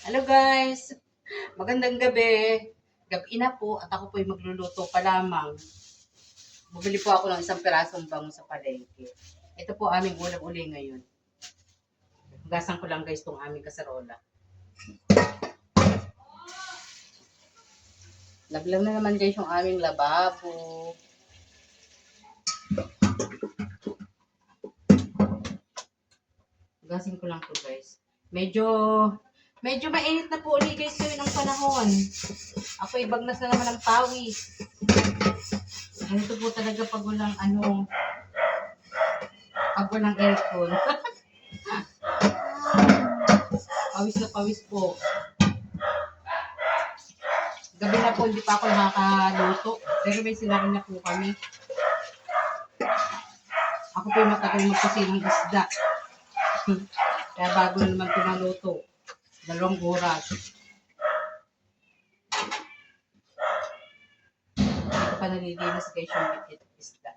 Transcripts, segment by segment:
Hello guys! Magandang gabi. Gabi na po at ako po ay magluluto pa lamang. Bumili po ako ng isang pirasong bango sa palengke. Ito po aming ulam uli ngayon. Hugasan ko lang guys itong aming kasarola. Laglang na naman guys yung aming lababo. Hugasin ko lang to guys. Medyo mainit na po uli guys ngayon ang panahon. Ako ibagnas na naman ng pawis. Ganito po talaga pag walang aircon. Pawis na pawis po. Gabi na po, hindi pa ako nakakaluto. Pero may sinabi na po kami. Ako po yung matagal magkasinang isda. Kaya bago na naman pinaluto. 2 oras. Hindi ko pa nalilinis guys yung isda.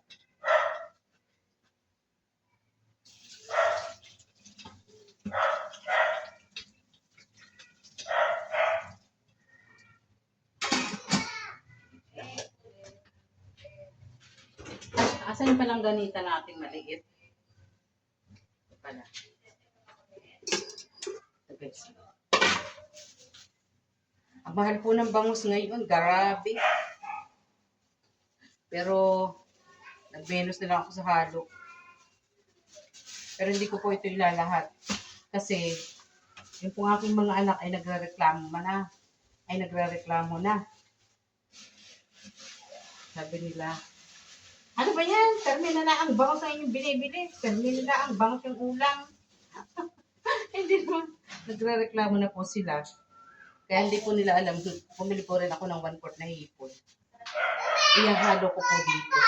Asan yung palang ganita natin maliit? Ito pala. Ito guys. Ang mahal po ng bangus ngayon. Grabe. Pero, nag-menos na lang ako sa halo. Pero hindi ko po ito ilalahat. Kasi, yung pong aking mga anak ay nagre-reklamo na. Sabi nila, ano ba yan? Termin na ang bangus sa inyong binibili. Termin na ang bangus yung ulam. Hindi naman. Nagre-reklamo na po sila. Kaya hindi po nila alam. Pumili po rin ako ng 1/4 na hipon. Ihahalo ko po dito.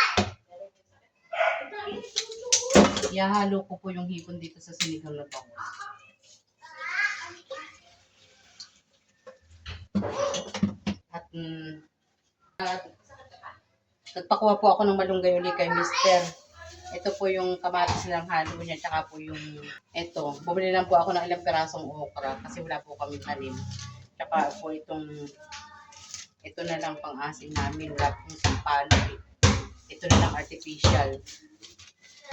Ihahalo ko po yung hipon dito sa sinigang na bangus. At nagpakuha po ako ng malunggay uli kay Mister. Ito po yung kamatis ng halo niya, tsaka po yung ito. Bumili lang po ako ng ilang pirasong okra kasi wala po kami tanim. Tsaka po ito na lang pang asin namin, wala pong sampalo. Ito na lang artificial.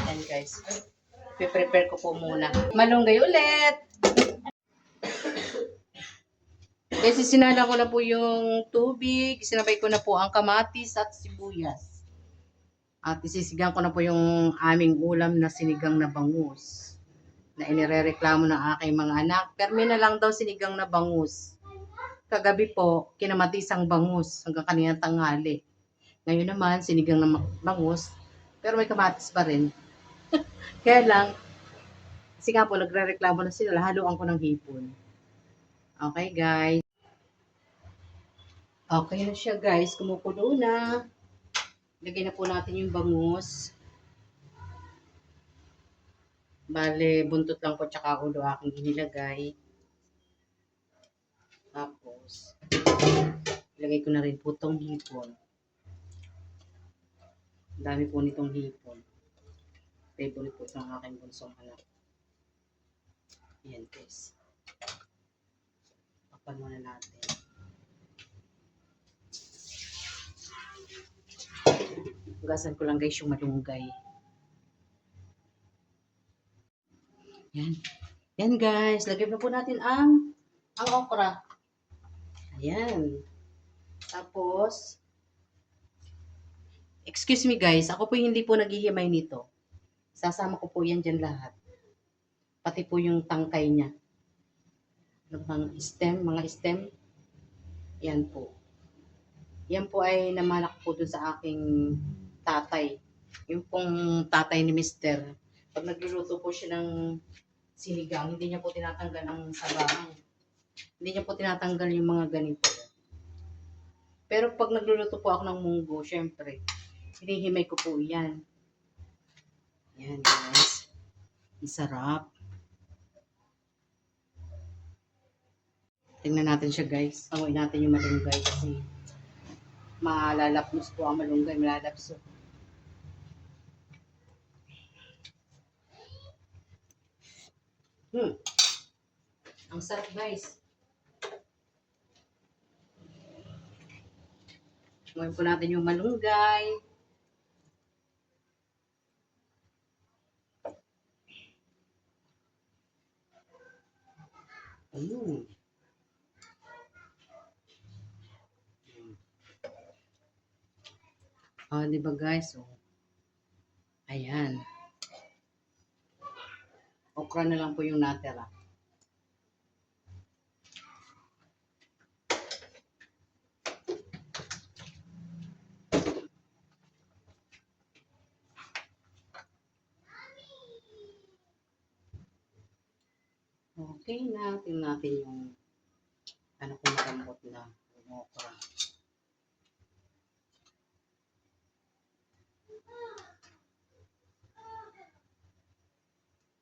Yan guys. Prepare ko po muna. Malunggay ulit! Kasi sinala ko na po yung tubig, sinabay ko na po ang kamatis at sibuyas. At isisigang ko na po yung aming ulam na sinigang na bangus. Na inirereklamo ng aking mga anak. Permi na lang daw sinigang na bangus. Kagabi po, kinamatisang bangus hanggang kanina tanghali. Ngayon naman, sinigang na bangus. Pero may kamatis pa rin. Kaya lang, kasi nga po, nagrereklamo na sila. Haluan ko ng hipon. Okay guys. Okay na siya guys. Kumukulo na. Lagay na po natin yung bangus. Bale, buntot lang po tsaka ulo aking inilagay. Tapos, ilagay ko na rin po itong hipon. Ang dami po nitong hipon. Favorite po ng aking bunsong anak. Ayan guys. Papan muna natin. Hugasan ko lang guys yung malunggay. Yan. Yan guys. Lagyan na po natin ang okra. Ayan. Tapos, excuse me guys. Ako po hindi po naghihimay nito. Sasama ko po yan dyan lahat. Pati po yung tangkay niya. Mga stem. Yan po. Yan po ay namalak po dun sa aking tatay. Yung pong tatay ni Mister. Pag nagluluto po siya ng sinigang, hindi niya po tinatanggal ang sabahan. Hindi niya po tinatanggal yung mga ganito. Pero pag nagluluto po ako ng munggo, syempre, hinihimay ko po yan. Yan guys. Ang sarap. Tingnan natin siya guys. Amoy natin yung malunggay kasi malalapnos po ang malunggay. Malalapso. Ang sarap guys. Ngayon po natin yung malunggay. Ayun. Di ba guys? So, ayan. Okra na lang po yung natira. Okay na. Tingnan natin yung ano kung malambot na yung okra.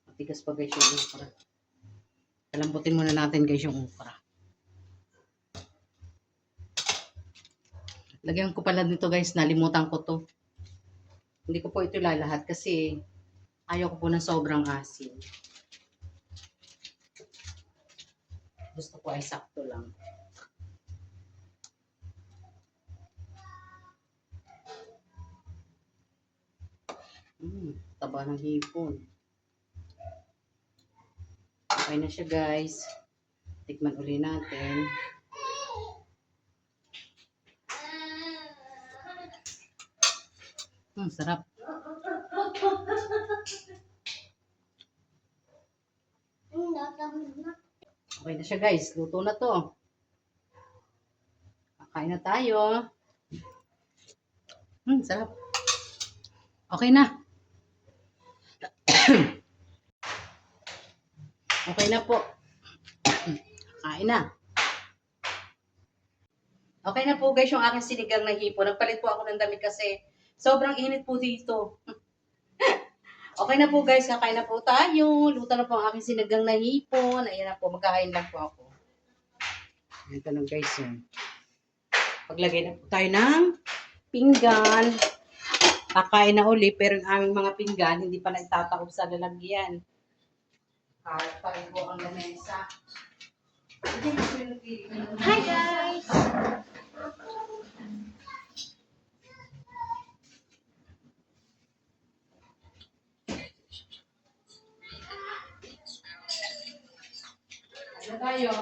Matigas pa guys yung okra. Palambutin muna natin guys yung okra. Lagyan ko pala dito guys, nalimutan ko to. Hindi ko po ito lalahat kasi ayaw ko po ng sobrang asin. Gusto ko ay sakto lang. Taba ng hipon. Okay na siya guys. Tikman uli natin. Sarap. Okay na siya guys. Luto na to. Kakain na tayo. Sarap. Okay na. Okay na po. Kain na. Okay na po guys yung aking sinigang na hipon. Nagpalit po ako ng damit kasi sobrang init po dito. Okay na po guys, kakain na po tayo. Luto na po ang aking sinigang na hipon. Ayan na po, magkakain lang po ako. Ito na guys. Paglagay na po tayo ng pinggan. Kakain na uli, pero yung aming mga pinggan, hindi pa naitataob sa lalagyan. Kalat pa rin po ang lamesa. Hi guys! Ano tayo?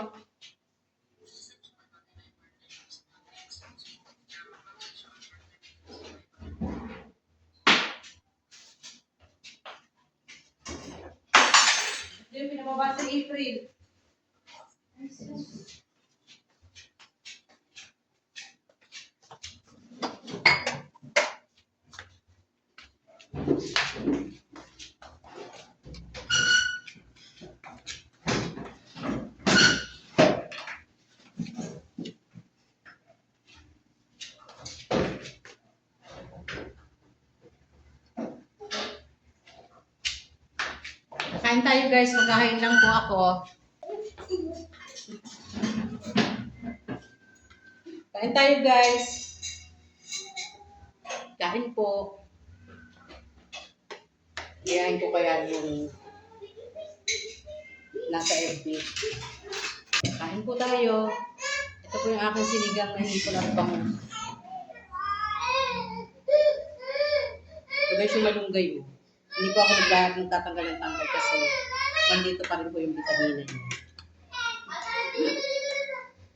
Ito yung pinababa sa April. Kain tayo guys, magkain lang po ako. Kain tayo guys. Kain po. Iyahin ko kaya yung nasa FB. Kain po tayo. Ito po yung aking sinigang na hipon at bangus. Ito guys yung malunggay. Hindi po ako nagtatanggal ng tanggal kasi nandito pa rin po yung vitamina niya.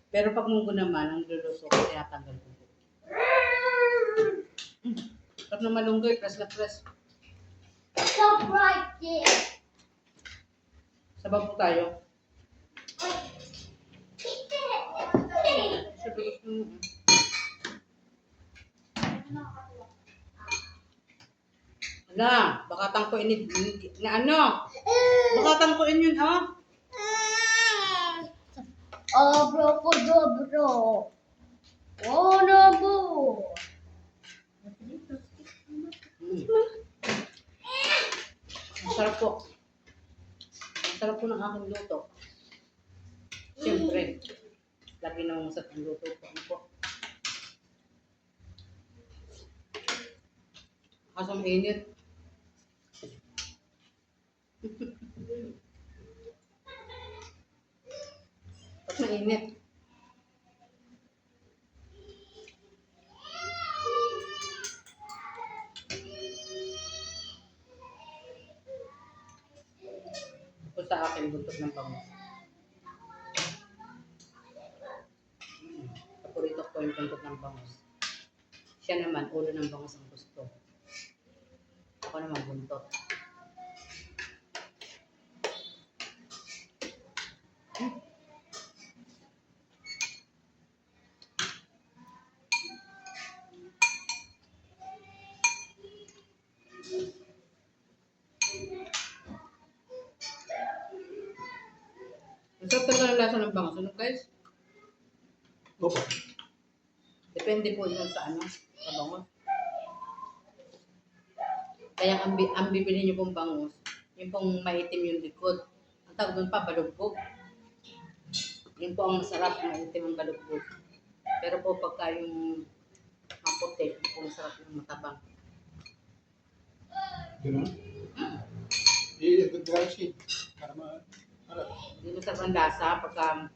Pero pag munggo naman, ang luluso ko, tinatanggal ko po. Pag na malunggay, press na press. Stop right there! Sabab po tayo. Ala, baka tangkuin na ano? Baka tangkuin yun, ha? Abracadabra! Oh, no! Ang sarap po. Ang sarap po ng aking luto. Siyempre, lagi namang masarap ang luto po. Ano po? Kaso mainit. Pag mainit. sa akin, buntot ng bangus. Paborito ko yung buntot ng bangus. Siya naman, ulo ng bangus ang gusto. Ako naman, buntot. Ang sarap talaga ng lasa ng bangus. Ano guys? Opo. Depende po yun sa ano, sa bangus. Kaya ang bibili niyo pong bangus, yung pong maitim yung likod. Ang tawag doon pa, balugbog. Yun po ang masarap, maitim ang balugbog. Pero po pagka yung maputi, yun po masarap yung matabang. Ganun? I-edit ka siya. Para Hindi masarap ang lasa pagka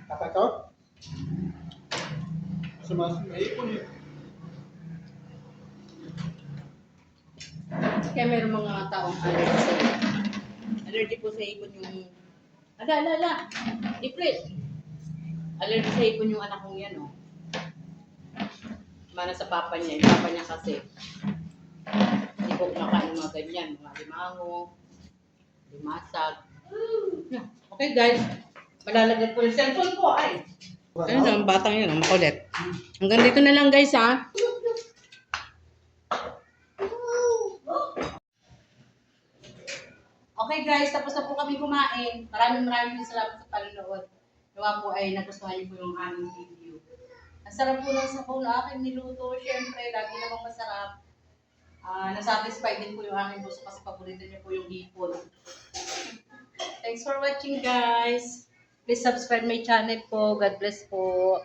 Kapag ito? May ipon yun. kaya mayroong mga taong allergy sa ipon. Allergy po sa ipon yung Diprit. Allergy sa ipon yung anak kong yan, oh. Mana sa papa niya. Yung papa niya kasi hindi po kumakain ng mga ganyan. Mga limango, limasag. Yeah. Okay guys. Malalagyan po yung cellphone ko. Ay. Ayun ang batang yun. Ang makulit. Hanggang dito na lang guys ha. Okay guys, tapos na po kami kumain. Maraming salamat sa panonood. Nawa po ay nagustuhan niyo po yung aming video. Ang sarap po ng sabaw na aking niluto. Siyempre, lagi namang masarap. Nasatisfied din po yung aking puso kasi paborito niyo po yung hipon. Thanks for watching guys. Please subscribe my channel po. God bless po.